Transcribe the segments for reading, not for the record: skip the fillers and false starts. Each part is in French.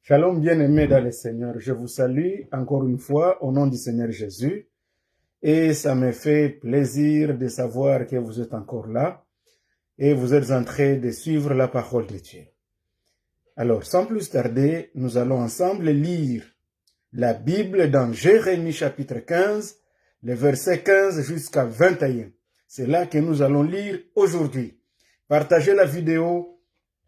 Shalom bien-aimés dans le Seigneur, je vous salue encore une fois au nom du Seigneur Jésus et ça me fait plaisir de savoir que vous êtes encore là et vous êtes en train de suivre la parole de Dieu. Alors, sans plus tarder, nous allons ensemble lire la Bible dans Jérémie chapitre 15, les versets 15 jusqu'à 21. C'est là que nous allons lire aujourd'hui. Partagez la vidéo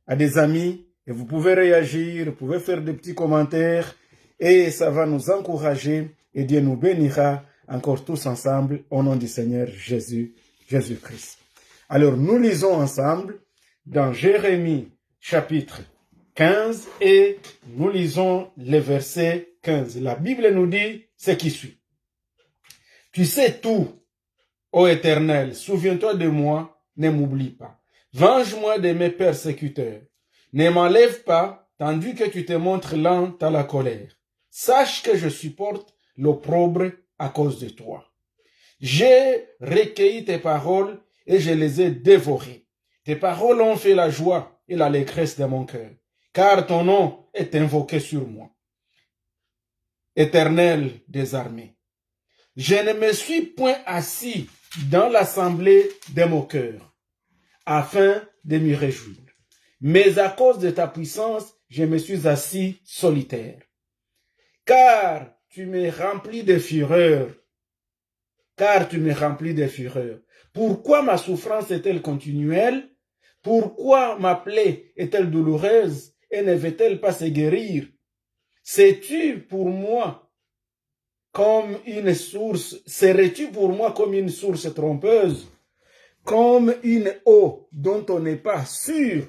à des amis et vous pouvez réagir, vous pouvez faire des petits commentaires et ça va nous encourager et Dieu nous bénira encore tous ensemble au nom du Seigneur Jésus-Christ. Alors nous lisons ensemble dans Jérémie chapitre 15 et nous lisons les versets 15. La Bible nous dit ce qui suit. Tu sais tout, ô Éternel, souviens-toi de moi, ne m'oublie pas. Venge-moi de mes persécuteurs. Ne m'enlève pas, tandis que tu te montres lent à la colère. Sache que je supporte l'opprobre à cause de toi. J'ai recueilli tes paroles et je les ai dévorées. Tes paroles ont fait la joie et l'allégresse de mon cœur, car ton nom est invoqué sur moi. Éternel des armées, je ne me suis point assis dans l'assemblée de moqueurs, afin de m'y réjouir. Mais à cause de ta puissance, je me suis assis solitaire. Car tu me remplis de fureur. Pourquoi ma souffrance est-elle continuelle? Pourquoi ma plaie est-elle douloureuse et ne veut-elle pas se guérir? Serais-tu pour moi comme une source trompeuse, comme une eau dont on n'est pas sûr?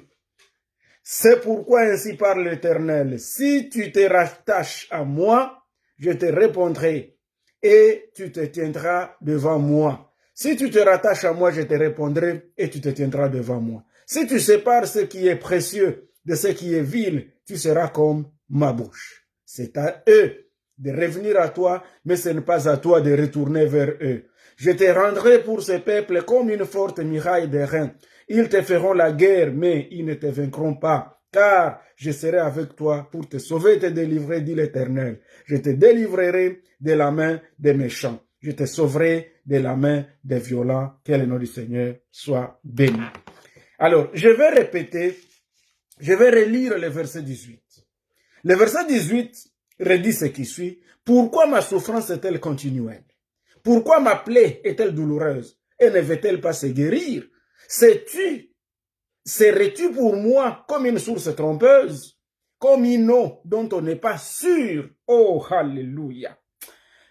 C'est pourquoi ainsi parle l'Éternel, si tu te rattaches à moi, je te répondrai et tu te tiendras devant moi. Si tu te rattaches à moi, je te répondrai et tu te tiendras devant moi. Si tu sépares ce qui est précieux de ce qui est vil, tu seras comme ma bouche. C'est à eux de revenir à toi, mais ce n'est pas à toi de retourner vers eux. Je te rendrai pour ce peuple comme une forte muraille d'airain. Ils te feront la guerre, mais ils ne te vaincront pas, car je serai avec toi pour te sauver et te délivrer, dit l'Éternel. Je te délivrerai de la main des méchants. Je te sauverai de la main des violents. Que le nom du Seigneur soit béni. Alors, je vais relire le verset 18. Le verset 18 redit ce qui suit. Pourquoi ma souffrance est-elle continuelle? Pourquoi ma plaie est-elle douloureuse et ne veut-elle pas se guérir? Serais-tu pour moi comme une source trompeuse, comme une eau dont on n'est pas sûr? Oh, alléluia!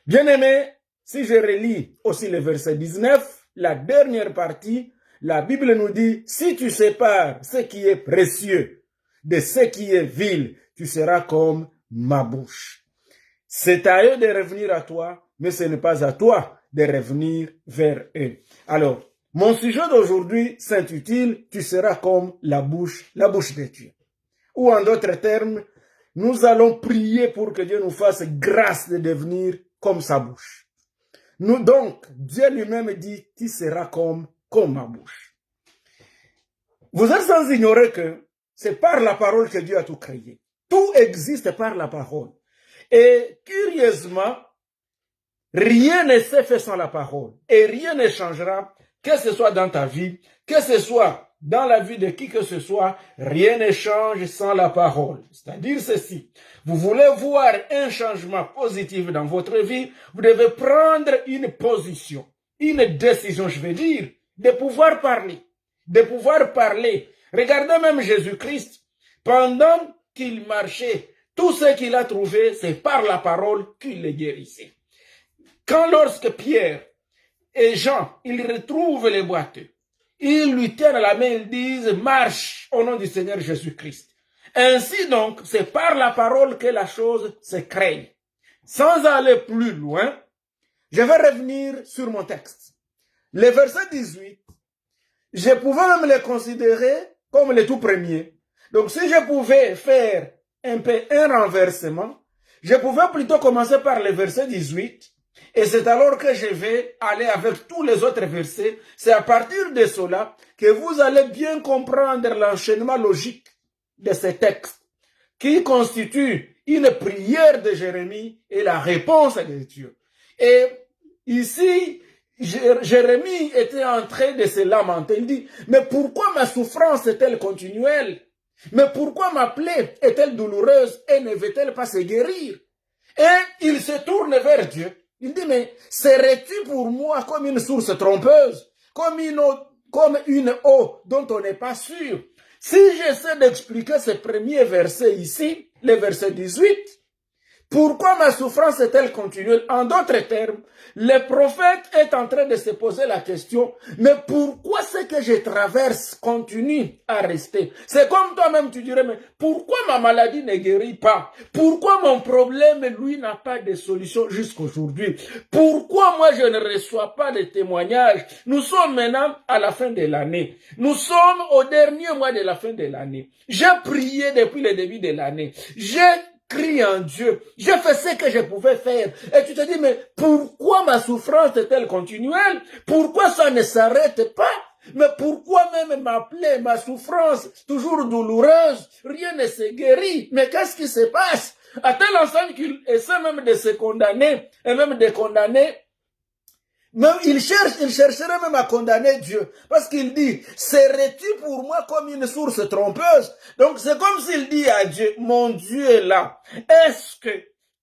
Bien-aimé, si je relis aussi le verset 19, la dernière partie, la Bible nous dit, si tu sépares ce qui est précieux de ce qui est vil, tu seras comme ma bouche. C'est à eux de revenir à toi, mais ce n'est pas à toi de revenir vers eux. Alors, mon sujet d'aujourd'hui s'intitule « Tu seras comme la bouche de Dieu ». Ou en d'autres termes, nous allons prier pour que Dieu nous fasse grâce de devenir comme sa bouche. Donc, Dieu lui-même dit « Tu seras comme ma bouche ». Vous êtes sans ignorer que c'est par la parole que Dieu a tout créé. Tout existe par la parole. Et curieusement, rien ne s'est fait sans la parole. Et rien ne changera, que ce soit dans ta vie, que ce soit dans la vie de qui que ce soit, rien ne change sans la parole. C'est-à-dire ceci, vous voulez voir un changement positif dans votre vie, vous devez prendre une position, une décision, je veux dire, de pouvoir parler. Regardez même Jésus-Christ, pendant qu'il marchait, tout ce qu'il a trouvé, c'est par la parole qu'il le guérissait. Lorsque Pierre et Jean, ils retrouvent les boiteux, ils lui tiennent la main, ils disent, marche au nom du Seigneur Jésus-Christ. Ainsi donc, c'est par la parole que la chose se crée. Sans aller plus loin, je vais revenir sur mon texte. Le verset 18, je pouvais même le considérer comme le tout premier. Donc si je pouvais faire un peu un renversement, je pouvais plutôt commencer par le verset 18, et c'est alors que je vais aller avec tous les autres versets. C'est à partir de cela que vous allez bien comprendre l'enchaînement logique de ces textes. qui constitue une prière de Jérémie et la réponse de Dieu. Et ici, Jérémie était en train de se lamenter. Il dit, mais pourquoi ma souffrance est-elle continuelle? Mais pourquoi ma plaie est-elle douloureuse et ne veut-elle pas se guérir? Et il se tourne vers Dieu. Il dit, mais serais-tu pour moi comme une source trompeuse, comme une eau dont on n'est pas sûr? Si j'essaie d'expliquer ce premier verset ici, le verset 18, pourquoi ma souffrance est-elle continuelle? En d'autres termes, le prophète est en train de se poser la question, mais pourquoi ce que je traverse continue à rester? C'est comme toi-même, tu dirais, mais pourquoi ma maladie ne guérit pas? Pourquoi mon problème, lui, n'a pas de solution jusqu'aujourd'hui? Pourquoi moi, je ne reçois pas de témoignages? Nous sommes maintenant à la fin de l'année. Nous sommes au dernier mois de la fin de l'année. J'ai prié depuis le début de l'année. J'ai crie en Dieu. Je fais ce que je pouvais faire. Et tu te dis, mais pourquoi ma souffrance est-elle continuelle? Pourquoi ça ne s'arrête pas? Mais pourquoi même ma plaie, ma souffrance, toujours douloureuse, rien ne se guérit? Mais qu'est-ce qui se passe? À tel enseigne qu'il essaie même de se condamner, et même de condamner. Même il chercherait même à condamner Dieu. Parce qu'il dit, serais-tu pour moi comme une source trompeuse? Donc c'est comme s'il dit à Dieu, mon Dieu est là. Est-ce que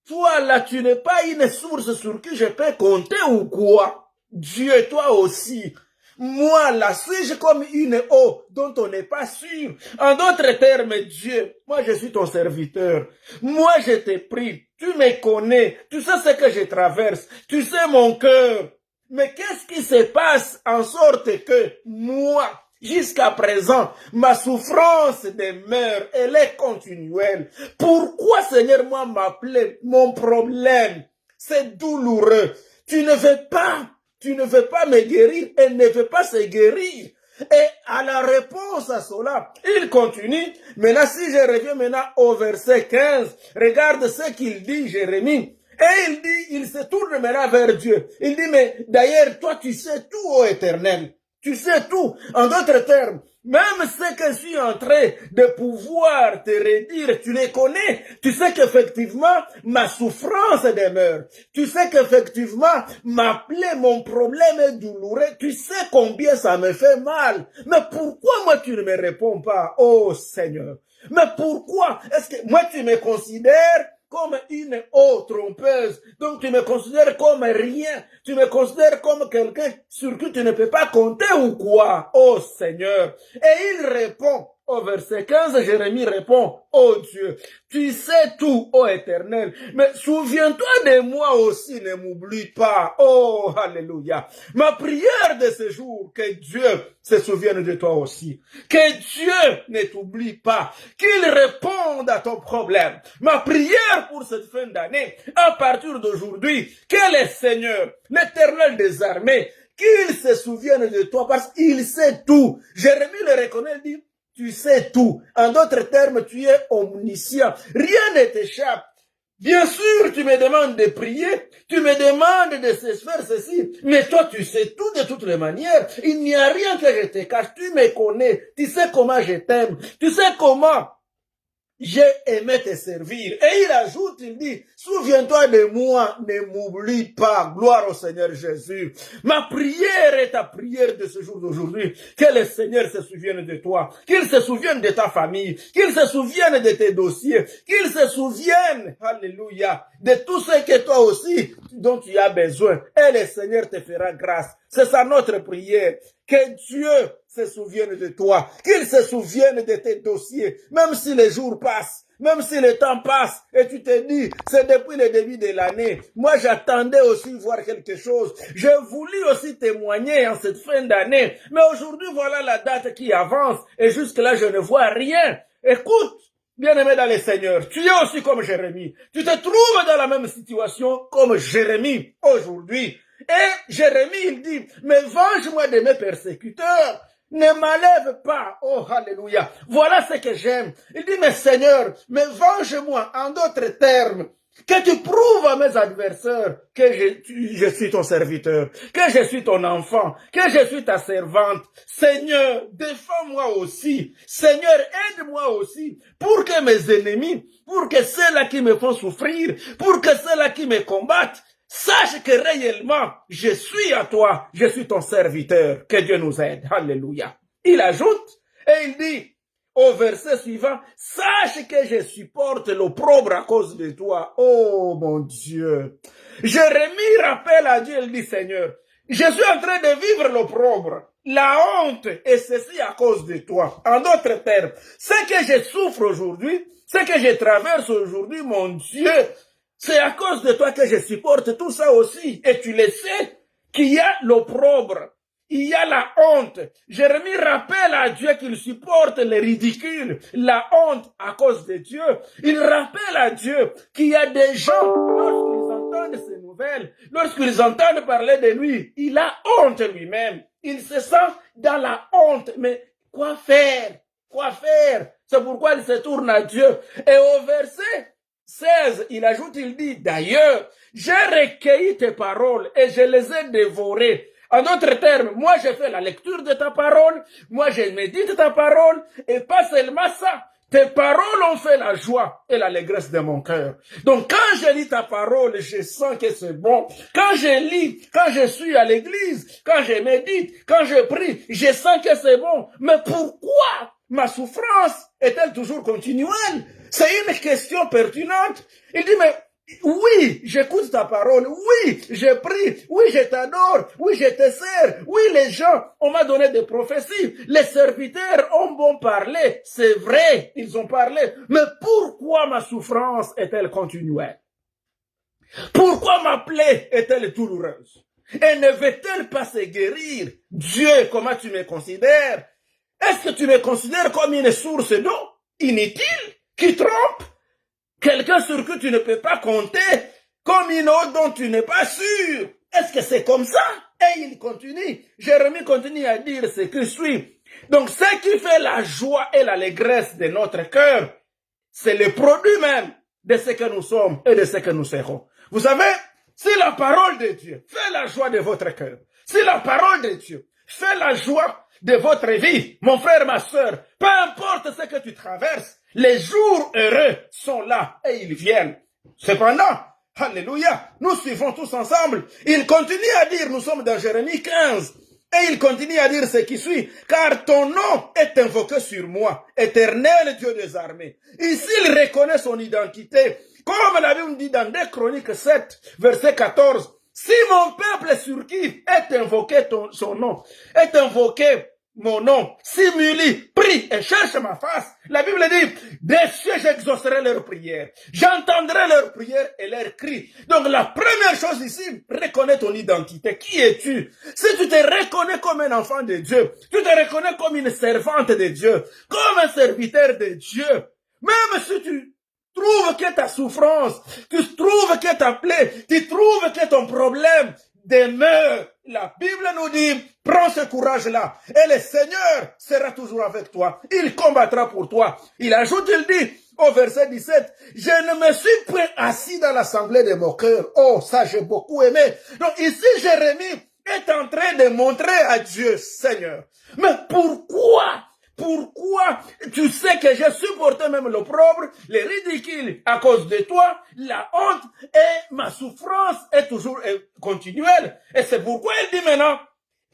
toi là, tu n'es pas une source sur qui je peux compter ou quoi? Dieu, toi aussi. Moi là, suis-je comme une eau dont on n'est pas sûr? En d'autres termes, Dieu, moi je suis ton serviteur. Moi je te prie. Tu me connais. Tu sais ce que je traverse. Tu sais mon cœur. Mais qu'est-ce qui se passe en sorte que moi, jusqu'à présent, ma souffrance demeure, elle est continuelle? Pourquoi, Seigneur, moi, m'appeler mon problème? C'est douloureux. Tu ne veux pas me guérir, elle ne veut pas se guérir. Et à la réponse à cela, il continue. Maintenant, si je reviens maintenant au verset 15, regarde ce qu'il dit, Jérémie. Et il dit, il se tourne maintenant vers Dieu. Il dit, mais d'ailleurs, toi, tu sais tout, ô Éternel. Tu sais tout. En d'autres termes, même ce que je suis en train de pouvoir te redire, tu les connais. Tu sais qu'effectivement, ma souffrance demeure. Tu sais qu'effectivement, ma plaie, mon problème est douloureux. Tu sais combien ça me fait mal. Mais pourquoi moi tu ne me réponds pas, oh Seigneur? Mais pourquoi? Est-ce que moi tu me considères comme une eau trompeuse? Donc tu me considères comme rien. Tu me considères comme quelqu'un sur qui tu ne peux pas compter ou quoi? Oh Seigneur. Et il répond au verset 15, Jérémie répond, oh Dieu, tu sais tout, ô Éternel, mais souviens-toi de moi aussi, ne m'oublie pas. Oh, alléluia. Ma prière de ce jour, que Dieu se souvienne de toi aussi. Que Dieu ne t'oublie pas. Qu'il réponde à ton problème. Ma prière pour cette fin d'année, à partir d'aujourd'hui, que le Seigneur, l'Éternel des armées, qu'il se souvienne de toi parce qu'il sait tout. Jérémie le reconnaît, il dit, tu sais tout. En d'autres termes, tu es omniscient. Rien ne t'échappe. Bien sûr, tu me demandes de prier, tu me demandes de faire ceci, mais toi, tu sais tout de toutes les manières. Il n'y a rien que je te cache. Tu me connais. Tu sais comment je t'aime. Tu sais comment j'ai aimé te servir. Et il ajoute, il dit, souviens-toi de moi, ne m'oublie pas. Gloire au Seigneur Jésus. Ma prière est ta prière de ce jour d'aujourd'hui. Que le Seigneur se souvienne de toi. Qu'il se souvienne de ta famille. Qu'il se souvienne de tes dossiers. Qu'il se souvienne, alléluia, de tout ce que toi aussi, dont tu as besoin. Et le Seigneur te fera grâce. C'est ça notre prière. Que Dieu se souvienne de toi, qu'il se souvienne de tes dossiers, même si les jours passent, même si le temps passe, et tu te dis, c'est depuis le début de l'année. Moi, j'attendais aussi voir quelque chose. J'ai voulu aussi témoigner en cette fin d'année, mais aujourd'hui, voilà la date qui avance, et jusque-là, je ne vois rien. Écoute, bien-aimé dans le Seigneur, tu es aussi comme Jérémie. Tu te trouves dans la même situation comme Jérémie aujourd'hui. Et Jérémie, il dit, mais venge-moi de mes persécuteurs, ne m'enlève pas. Oh, alléluia. Voilà ce que j'aime. Il dit, mais Seigneur, mais venge-moi. En d'autres termes, Que tu prouves à mes adversaires que je suis ton serviteur, que je suis ton enfant, que je suis ta servante. Seigneur, défends-moi aussi. Seigneur, aide-moi aussi pour que mes ennemis, pour que ceux-là qui me font souffrir, pour que ceux-là qui me combattent, sachent que réellement, je suis à toi, je suis ton serviteur. Que Dieu nous aide. Alléluia. Il ajoute et il dit, au verset suivant, sache que je supporte l'opprobre à cause de toi. Oh mon Dieu. Jérémie rappelle à Dieu, il dit, Seigneur, je suis en train de vivre l'opprobre, la honte, et ceci à cause de toi. En d'autres termes, ce que je souffre aujourd'hui, ce que je traverse aujourd'hui, mon Dieu, c'est à cause de toi que je supporte tout ça aussi. Et tu le sais qu'il y a l'opprobre. Il y a la honte. Jérémie rappelle à Dieu qu'il supporte le ridicule, la honte à cause de Dieu. Il rappelle à Dieu qu'il y a des gens, lorsqu'ils entendent ces nouvelles, lorsqu'ils entendent parler de lui, il a honte lui-même. Il se sent dans la honte. Mais quoi faire? Quoi faire? C'est pourquoi il se tourne à Dieu. Et au verset 16, il ajoute, il dit, d'ailleurs, j'ai recueilli tes paroles et je les ai dévorées. En d'autres termes, moi je fais la lecture de ta parole, moi je médite ta parole, et pas seulement ça, tes paroles ont fait la joie et l'allégresse de mon cœur. Donc quand je lis ta parole, je sens que c'est bon. Quand je lis, quand je suis à l'église, quand je médite, quand je prie, je sens que c'est bon. Mais pourquoi ma souffrance est-elle toujours continuelle? C'est une question pertinente. Il dit, mais oui, j'écoute ta parole. Oui, je prie. Oui, je t'adore. Oui, je te sers. Oui, les gens, on m'a donné des prophéties. Les serviteurs ont bon parlé. C'est vrai, ils ont parlé. Mais pourquoi ma souffrance est-elle continuelle? Pourquoi ma plaie est-elle douloureuse? Et ne veut-elle pas se guérir? Dieu, comment tu me considères? Est-ce que tu me considères comme une source d'eau inutile qui trompe? Quelqu'un sur qui tu ne peux pas compter, comme une eau dont tu n'es pas sûr. Est-ce que c'est comme ça? Et il continue. Jérémie continue à dire ce qui suit. Donc, ce qui fait la joie et l'allégresse de notre cœur, c'est le produit même de ce que nous sommes et de ce que nous serons. Vous savez, si la parole de Dieu fait la joie de votre cœur, si la parole de Dieu fait la joie de votre vie, mon frère, ma soeur, peu importe ce que tu traverses, les jours heureux sont là et ils viennent. Cependant, alléluia, nous suivons tous ensemble. Il continue à dire, nous sommes dans Jérémie 15, et il continue à dire ce qui suit, car ton nom est invoqué sur moi, éternel Dieu des armées. Ici, il reconnaît son identité. Comme la Bible dit dans 2 Chroniques 7, verset 14, si mon peuple sur qui est invoqué son nom, est invoqué mon nom, simule, prie et cherche ma face. La Bible dit, des cieux j'exaucerai leurs prières, j'entendrai leurs prières et leurs cris. Donc la première chose ici, reconnais ton identité. Qui es-tu? Si tu te reconnais comme un enfant de Dieu, tu te reconnais comme une servante de Dieu, comme un serviteur de Dieu, même si tu trouves que ta souffrance, tu trouves que ta plaie, tu trouves que ton problème demeure. La Bible nous dit, prends ce courage-là et le Seigneur sera toujours avec toi. Il combattra pour toi. Il ajoute, il dit au verset 17, je ne me suis point assis dans l'assemblée de moqueurs. Oh, ça j'ai beaucoup aimé. Donc ici, Jérémie est en train de montrer à Dieu, Seigneur, mais pourquoi tu sais que j'ai supporté même l'opprobre, le ridicule à cause de toi, la honte et ma souffrance est toujours continuelle. Et c'est pourquoi il dit maintenant,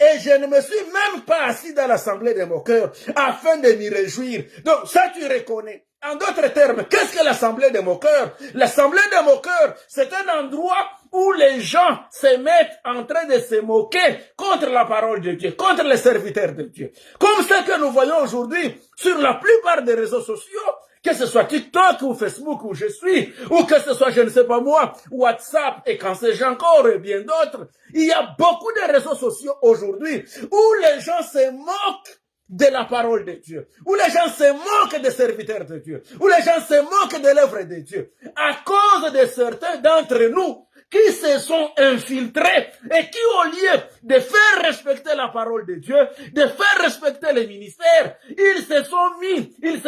et je ne me suis même pas assis dans l'assemblée des moqueurs afin de m'y réjouir. Donc ça tu reconnais. En d'autres termes, qu'est-ce que l'assemblée des moqueurs? L'assemblée des moqueurs, c'est un endroit où les gens se mettent en train de se moquer contre la parole de Dieu, contre les serviteurs de Dieu. Comme ce que nous voyons aujourd'hui sur la plupart des réseaux sociaux, que ce soit TikTok ou Facebook où je suis, ou que ce soit, je ne sais pas moi, WhatsApp et quand sais-je encore et bien d'autres. Il y a beaucoup de réseaux sociaux aujourd'hui où les gens se moquent de la parole de Dieu, où les gens se moquent des serviteurs de Dieu, où les gens se moquent de l'œuvre de Dieu, à cause de certains d'entre nous qui se sont infiltrés et qui, au lieu de faire respecter la parole de Dieu, de faire respecter les ministères, ils se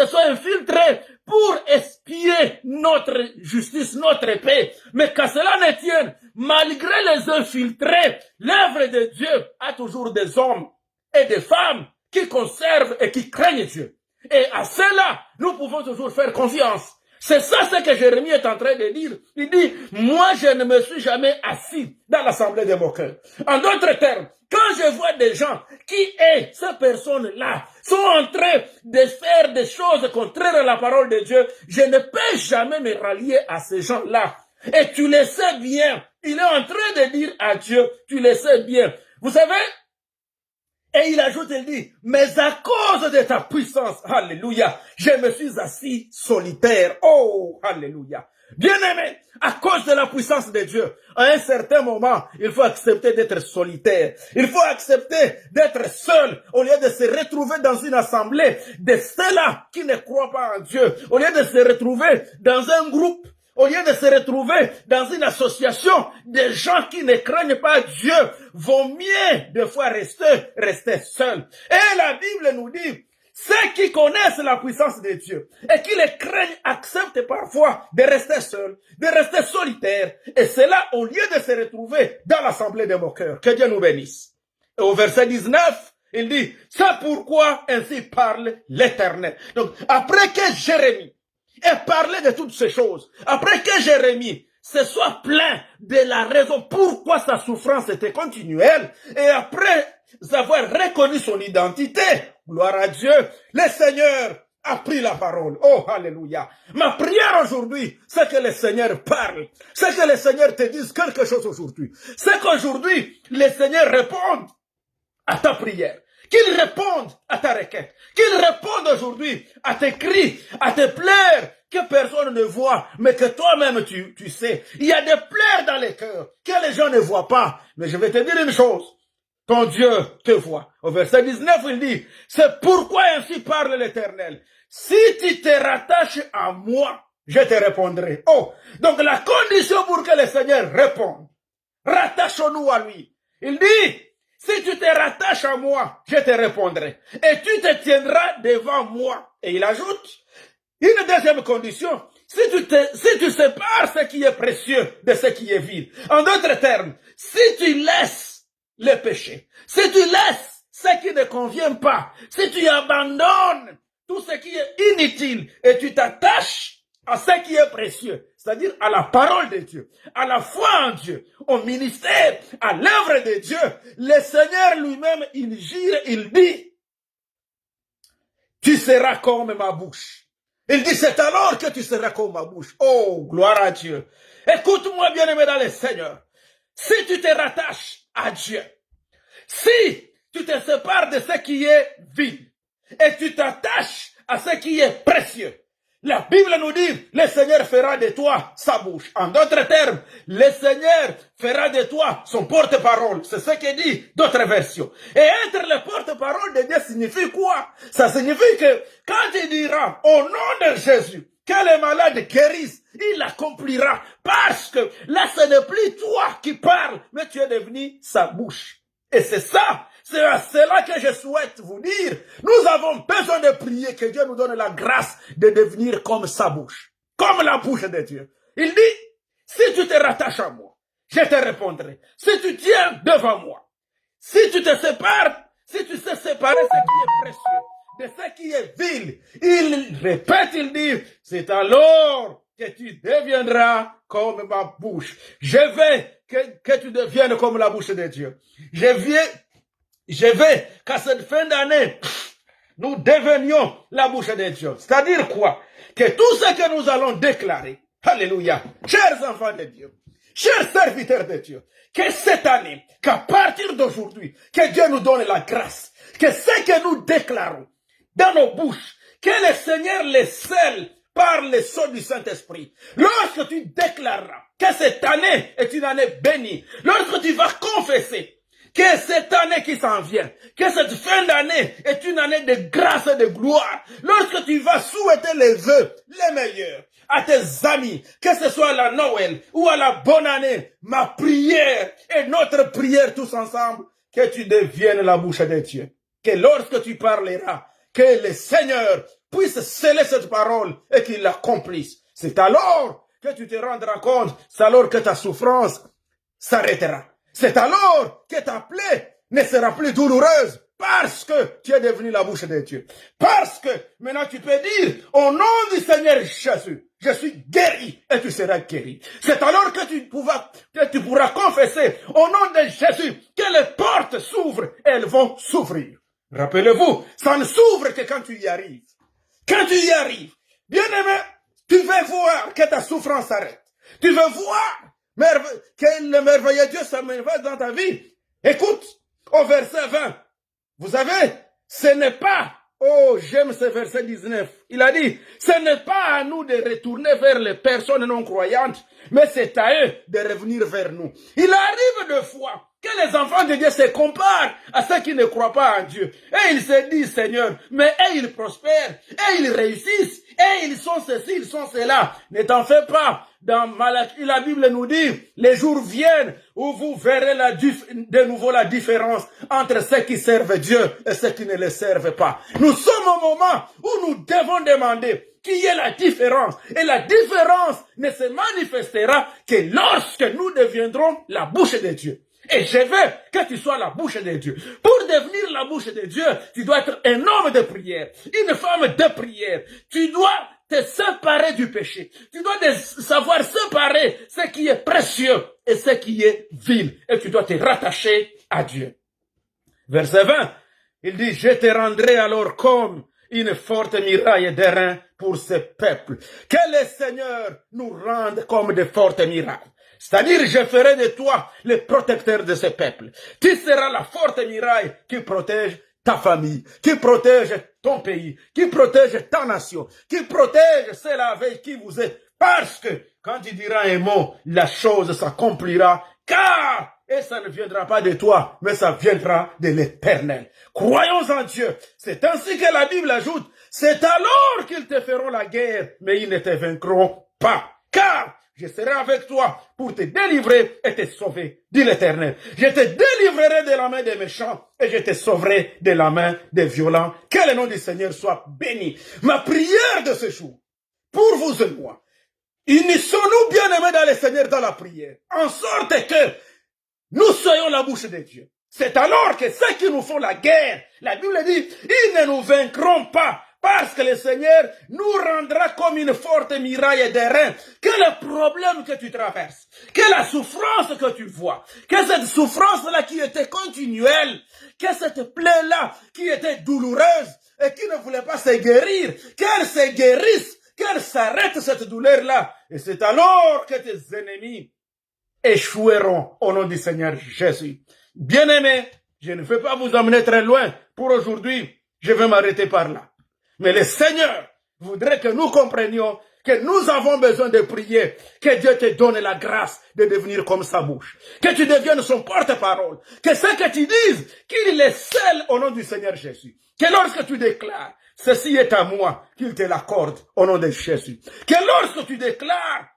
sont infiltrés pour espier notre justice, notre paix. Mais qu'à cela ne tienne, malgré les infiltrés, l'œuvre de Dieu a toujours des hommes et des femmes qui conservent et qui craignent Dieu. Et à cela, nous pouvons toujours faire confiance. C'est ça ce que Jérémie est en train de dire. Il dit, moi je ne me suis jamais assis dans l'assemblée de moqueurs. En d'autres termes, quand je vois des gens qui, ces personnes-là, sont en train de faire des choses contraires à la parole de Dieu, je ne peux jamais me rallier à ces gens-là. Et tu le sais bien. Il est en train de dire à Dieu, tu le sais bien. Vous savez, et il ajoute, il dit, mais à cause de ta puissance, alléluia, je me suis assis solitaire. Oh, alléluia. Bien-aimé, à cause de la puissance de Dieu, à un certain moment, il faut accepter d'être solitaire. Il faut accepter d'être seul au lieu de se retrouver dans une assemblée de ceux-là qui ne croient pas en Dieu. Au lieu de se retrouver dans un groupe, au lieu de se retrouver dans une association de gens qui ne craignent pas Dieu, vaut mieux des fois rester seul. Et la Bible nous dit, ceux qui connaissent la puissance de Dieu et qui les craignent acceptent parfois de rester seuls, de rester solitaires. Et cela au lieu de se retrouver dans l'assemblée des moqueurs. Que Dieu nous bénisse. Et au verset 19, il dit, c'est pourquoi ainsi parle l'Éternel. Donc après que Jérémie ait parlé de toutes ces choses, après que Jérémie se soit plaint de la raison pourquoi sa souffrance était continuelle, et après avoir reconnu son identité, gloire à Dieu, le Seigneur a pris la parole. Oh, alléluia. Ma prière aujourd'hui, c'est que le Seigneur parle. C'est que le Seigneur te dise quelque chose aujourd'hui. C'est qu'aujourd'hui, le Seigneur réponde à ta prière. Qu'il réponde à ta requête. Qu'il réponde aujourd'hui à tes cris, à tes pleurs que personne ne voit, mais que toi-même tu sais. Il y a des pleurs dans les cœurs que les gens ne voient pas. Mais je vais te dire une chose. Ton Dieu te voit. Au verset 19, il dit, c'est pourquoi ainsi parle l'Éternel. Si tu te rattaches à moi, je te répondrai. Oh, donc la condition pour que le Seigneur réponde, rattachons-nous à lui. Il dit, si tu te rattaches à moi, je te répondrai. Et tu te tiendras devant moi. Et il ajoute, une deuxième condition, si tu sépares ce qui est précieux de ce qui est vil. En d'autres termes, si tu laisses le péché, si tu laisses ce qui ne convient pas, si tu abandonnes tout ce qui est inutile et tu t'attaches à ce qui est précieux, c'est-à-dire à la parole de Dieu, à la foi en Dieu, au ministère, à l'œuvre de Dieu, le Seigneur lui-même, il gire, il dit, tu seras comme ma bouche. Il dit, c'est alors que tu seras comme ma bouche. Oh, gloire à Dieu. Écoute-moi, bien-aimé dans le Seigneur. Si tu te rattaches à Dieu, si tu te sépares de ce qui est vide et tu t'attaches à ce qui est précieux, la Bible nous dit, le Seigneur fera de toi sa bouche. En d'autres termes, le Seigneur fera de toi son porte-parole. C'est ce que dit d'autres versions. Et être le porte-parole de Dieu signifie quoi? Ça signifie que quand il dira au nom de Jésus que les malades guérissent, il l'accomplira. Parce que là, ce n'est plus toi qui parles, mais tu es devenu sa bouche. Et c'est ça. C'est à cela que je souhaite vous dire. Nous avons besoin de prier que Dieu nous donne la grâce de devenir comme sa bouche. Comme la bouche de Dieu. Il dit, si tu te rattaches à moi, je te répondrai. Si tu tiens devant moi, si tu te sépares, si tu sais séparer ce qui est précieux de ce qui est vil, il répète, il dit, c'est alors que tu deviendras comme ma bouche. Je veux que tu deviennes comme la bouche de Dieu. Je veux qu'à cette fin d'année, nous devenions la bouche de Dieu. C'est-à-dire quoi? Que tout ce que nous allons déclarer, alléluia, chers enfants de Dieu, chers serviteurs de Dieu, que cette année, qu'à partir d'aujourd'hui, que Dieu nous donne la grâce, que ce que nous déclarons dans nos bouches, que le Seigneur les scelle par le sceau du Saint-Esprit. Lorsque tu déclareras que cette année est une année bénie, lorsque tu vas confesser que cette année qui s'en vient, que cette fin d'année est une année de grâce et de gloire, lorsque tu vas souhaiter les vœux les meilleurs à tes amis, que ce soit à la Noël ou à la bonne année, ma prière et notre prière tous ensemble, que tu deviennes la bouche de Dieu. Que lorsque tu parleras, que le Seigneur puisse sceller cette parole et qu'il l'accomplisse. C'est alors que tu te rendras compte, c'est alors que ta souffrance s'arrêtera. C'est alors que ta plaie ne sera plus douloureuse parce que tu es devenu la bouche de Dieu. Parce que maintenant tu peux dire, au nom du Seigneur Jésus, je suis guéri et tu seras guéri. C'est alors que tu pourras confesser au nom de Jésus que les portes s'ouvrent et elles vont s'ouvrir. Rappelez-vous, ça ne s'ouvre que quand tu y arrives. Quand tu y arrives, bien aimé, tu veux voir que ta souffrance s'arrête. Tu veux voir que le merveilleux Dieu s'aménage dans ta vie. Écoute, au verset 20, vous savez, ce n'est pas, oh j'aime ce verset 19, il a dit, ce n'est pas à nous de retourner vers les personnes non croyantes, mais c'est à eux de revenir vers nous. Il arrive de fois que les enfants de Dieu se comparent à ceux qui ne croient pas en Dieu. Et ils se disent, Seigneur, mais et ils prospèrent, et ils réussissent, et ils sont ceci, ils sont cela. Ne t'en fais pas. Dans Malachie, la Bible nous dit, les jours viennent où vous verrez de nouveau la différence entre ceux qui servent Dieu et ceux qui ne le servent pas. Nous sommes au moment où nous devons demander qu'il y ait la différence. Et la différence ne se manifestera que lorsque nous deviendrons la bouche de Dieu. Et je veux que tu sois la bouche de Dieu. Pour devenir la bouche de Dieu, tu dois être un homme de prière, une femme de prière. Tu dois te séparer du péché. Tu dois savoir séparer ce qui est précieux et ce qui est vil. Et tu dois te rattacher à Dieu. Verset 20, il dit, je te rendrai alors comme une forte muraille d'airain pour ce peuple. Que le Seigneur nous rende comme de fortes murailles. C'est-à-dire, je ferai de toi le protecteur de ce peuple. Tu seras la forte muraille qui protège ta famille, qui protège ton pays, qui protège ta nation, qui protège celle avec qui vous êtes. Parce que quand tu diras un mot, la chose s'accomplira, car, et ça ne viendra pas de toi, mais ça viendra de l'Éternel. Croyons en Dieu. C'est ainsi que la Bible ajoute, c'est alors qu'ils te feront la guerre, mais ils ne te vaincront pas. Car je serai avec toi pour te délivrer et te sauver, dit l'Éternel. Je te délivrerai de la main des méchants et je te sauverai de la main des violents. Que le nom du Seigneur soit béni. Ma prière de ce jour, pour vous et moi, unissons-nous bien aimés dans le Seigneur dans la prière, en sorte que nous soyons la bouche de Dieu. C'est alors que ceux qui nous font la guerre, la Bible dit, ils ne nous vaincront pas. Parce que le Seigneur nous rendra comme une forte muraille d'airain. Que le problème que tu traverses, que la souffrance que tu vois, que cette souffrance-là qui était continuelle, que cette plaie-là qui était douloureuse et qui ne voulait pas se guérir, qu'elle se guérisse, qu'elle s'arrête cette douleur-là. Et c'est alors que tes ennemis échoueront au nom du Seigneur Jésus. Bien-aimés, je ne vais pas vous emmener très loin. Pour aujourd'hui, je vais m'arrêter par là. Mais le Seigneur voudrait que nous comprenions que nous avons besoin de prier, que Dieu te donne la grâce de devenir comme sa bouche, que tu deviennes son porte-parole, que ce que tu dises, qu'il est seul au nom du Seigneur Jésus, que lorsque tu déclares, ceci est à moi, qu'il te l'accorde au nom de Jésus, que lorsque tu déclares,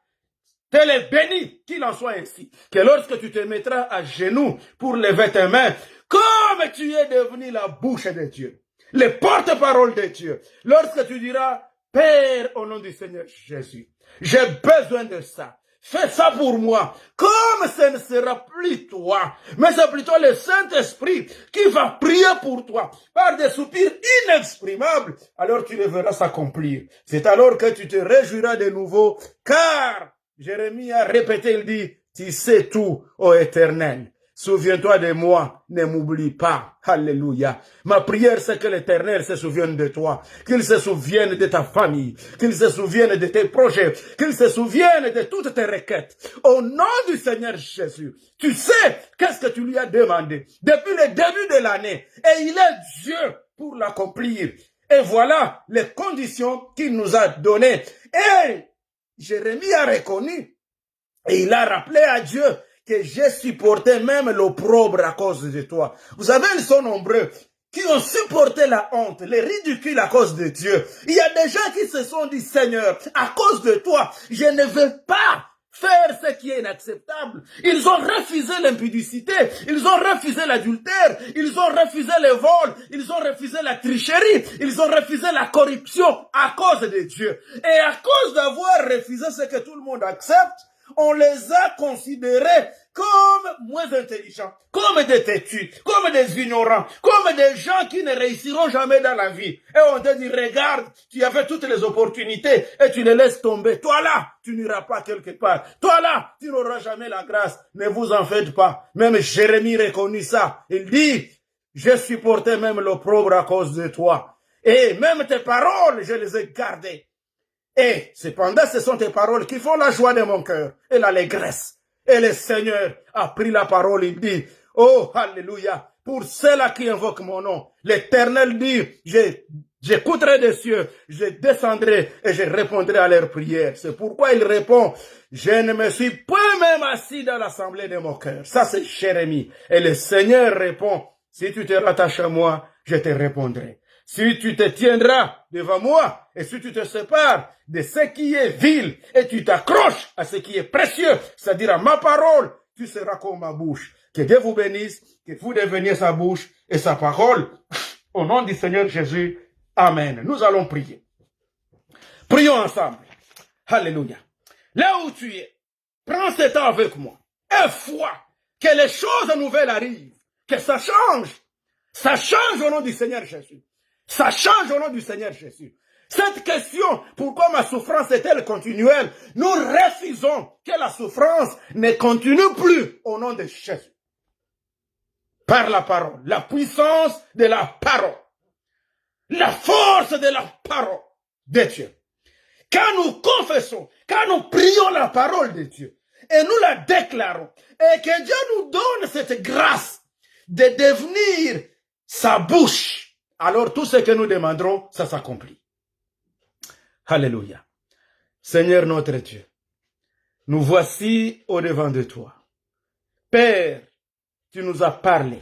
tel est béni, qu'il en soit ainsi, que lorsque tu te mettras à genoux pour lever tes mains, comme tu es devenu la bouche de Dieu, le porte-parole de Dieu, lorsque tu diras, Père, au nom du Seigneur Jésus, j'ai besoin de ça. Fais ça pour moi. Comme ce ne sera plus toi, mais c'est plutôt le Saint-Esprit qui va prier pour toi par des soupirs inexprimables, alors tu le verras s'accomplir. C'est alors que tu te réjouiras de nouveau, car Jérémie a répété, il dit, tu sais tout, ô Éternel. Souviens-toi de moi, ne m'oublie pas. Alléluia. Ma prière, c'est que l'Éternel se souvienne de toi, qu'il se souvienne de ta famille, qu'il se souvienne de tes projets, qu'il se souvienne de toutes tes requêtes. Au nom du Seigneur Jésus, tu sais qu'est-ce que tu lui as demandé depuis le début de l'année. Et il est Dieu pour l'accomplir. Et voilà les conditions qu'il nous a données. Et Jérémie a reconnu et il a rappelé à Dieu que j'ai supporté même l'opprobre à cause de toi. Vous savez, ils sont nombreux. qui ont supporté la honte, les ridicules à cause de Dieu. Il y a des gens qui se sont dit, Seigneur, à cause de toi, je ne veux pas faire ce qui est inacceptable. Ils ont refusé l'impudicité, ils ont refusé l'adultère, ils ont refusé les vols, ils ont refusé la tricherie, ils ont refusé la corruption à cause de Dieu. Et à cause d'avoir refusé ce que tout le monde accepte, on les a considérés comme moins intelligents, comme des têtus, comme des ignorants, comme des gens qui ne réussiront jamais dans la vie. Et on te dit, regarde, tu avais toutes les opportunités et tu les laisses tomber. Toi là, tu n'iras pas quelque part. Toi là, tu n'auras jamais la grâce. Ne vous en faites pas. Même Jérémie reconnaît ça. Il dit, j'ai supporté même l'opprobre à cause de toi. Et même tes paroles, je les ai gardées. Et cependant, ce sont tes paroles qui font la joie de mon cœur et l'allégresse. Et le Seigneur a pris la parole, il dit, oh, alléluia, pour ceux-là qui invoquent mon nom, l'Éternel dit, j'écouterai des cieux, je descendrai et je répondrai à leurs prières. C'est pourquoi il répond, je ne me suis pas même assis dans l'assemblée de mon cœur. Ça, c'est Jérémie. Et le Seigneur répond, si tu te rattaches à moi, je te répondrai. Si tu te tiendras devant moi et si tu te sépares de ce qui est vil et tu t'accroches à ce qui est précieux, c'est-à-dire à ma parole, tu seras comme ma bouche. Que Dieu vous bénisse, que vous deveniez sa bouche et sa parole. Au nom du Seigneur Jésus, Amen. Nous allons prier. Prions ensemble. Alléluia. Là où tu es, prends ce temps avec moi. Et foi que les choses nouvelles arrivent, que ça change. Ça change au nom du Seigneur Jésus. Ça change au nom du Seigneur Jésus. Cette question, pourquoi ma souffrance est-elle continuelle? Nous refusons que la souffrance ne continue plus au nom de Jésus. Par la parole, la puissance de la parole, la force de la parole de Dieu. Quand nous confessons, quand nous prions la parole de Dieu et nous la déclarons et que Dieu nous donne cette grâce de devenir sa bouche, alors tout ce que nous demanderons, ça s'accomplit. Alléluia. Seigneur notre Dieu, nous voici au-devant de toi. Père, tu nous as parlé.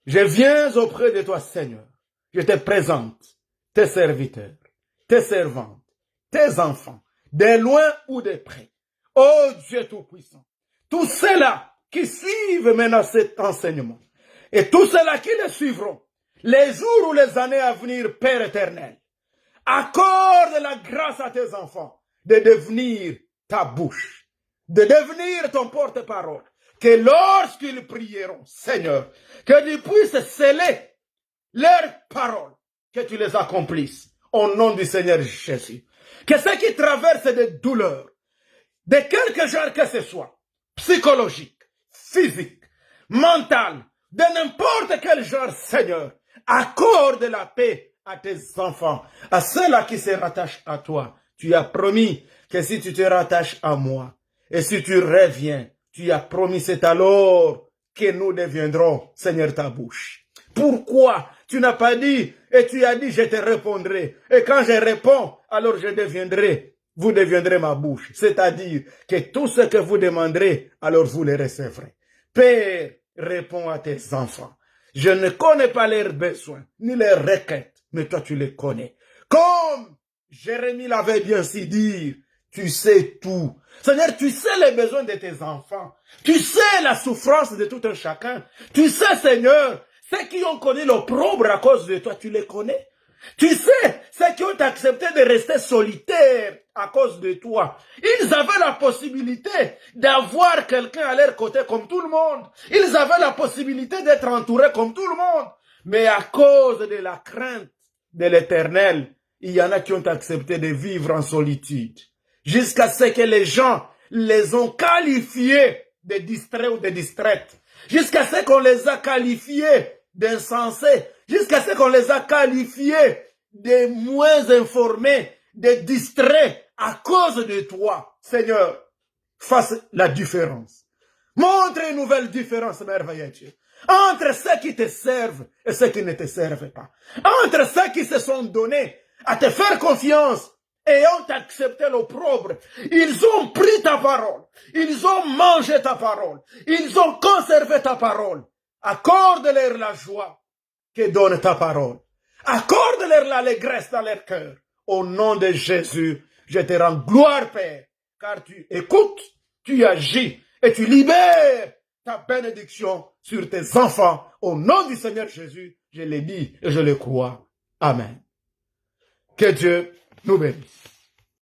Je viens auprès de toi, Seigneur. Je te présente tes serviteurs, tes servantes, tes enfants, de loin ou de près. Ô Dieu Tout-Puissant, tous ceux-là qui suivent maintenant cet enseignement et tous ceux-là qui le suivront, les jours ou les années à venir, Père éternel, accorde la grâce à tes enfants de devenir ta bouche, de devenir ton porte-parole, que lorsqu'ils prieront, Seigneur, que tu puisses sceller leurs paroles, que tu les accomplisses au nom du Seigneur Jésus. Que ceux qui traversent des douleurs, de quelque genre que ce soit, psychologique, physique, mental, de n'importe quel genre, Seigneur, accorde la paix à tes enfants, à ceux-là qui se rattachent à toi. Tu as promis que si tu te rattaches à moi, et si tu reviens, tu as promis, c'est alors que nous deviendrons, Seigneur, ta bouche. Pourquoi tu n'as pas dit, et tu as dit, je te répondrai. Et quand je réponds, alors je deviendrai, vous deviendrez ma bouche. C'est-à-dire que tout ce que vous demanderez, alors vous le recevrez. Père, réponds à tes enfants. Je ne connais pas leurs besoins, ni leurs requêtes, mais toi tu les connais. Comme Jérémie l'avait bien si dit, tu sais tout. Seigneur, tu sais les besoins de tes enfants. Tu sais la souffrance de tout un chacun. Tu sais, Seigneur, ceux qui ont connu l'opprobre à cause de toi, tu les connais. Tu sais, ceux qui ont accepté de rester solitaires à cause de toi, ils avaient la possibilité d'avoir quelqu'un à leur côté comme tout le monde. Ils avaient la possibilité d'être entourés comme tout le monde. Mais à cause de la crainte de l'Éternel, il y en a qui ont accepté de vivre en solitude. Jusqu'à ce que les gens les ont qualifiés de distraits ou de distraites. Jusqu'à ce qu'on les a qualifiés d'insensés. Jusqu'à ce qu'on les a qualifiés de moins informés, de distraits à cause de toi. Seigneur, fasse la différence. Montre une nouvelle différence merveilleuse entre ceux qui te servent et ceux qui ne te servent pas. Entre ceux qui se sont donnés à te faire confiance et ont accepté l'opprobre. Ils ont pris ta parole. Ils ont mangé ta parole. Ils ont conservé ta parole. Accorde-leur la joie que donne ta parole. Accorde-leur l'allégresse dans leur cœur. Au nom de Jésus, je te rends gloire, Père, car tu écoutes, tu agis et tu libères ta bénédiction sur tes enfants. Au nom du Seigneur Jésus, je l'ai dit et je le crois. Amen. Que Dieu nous bénisse.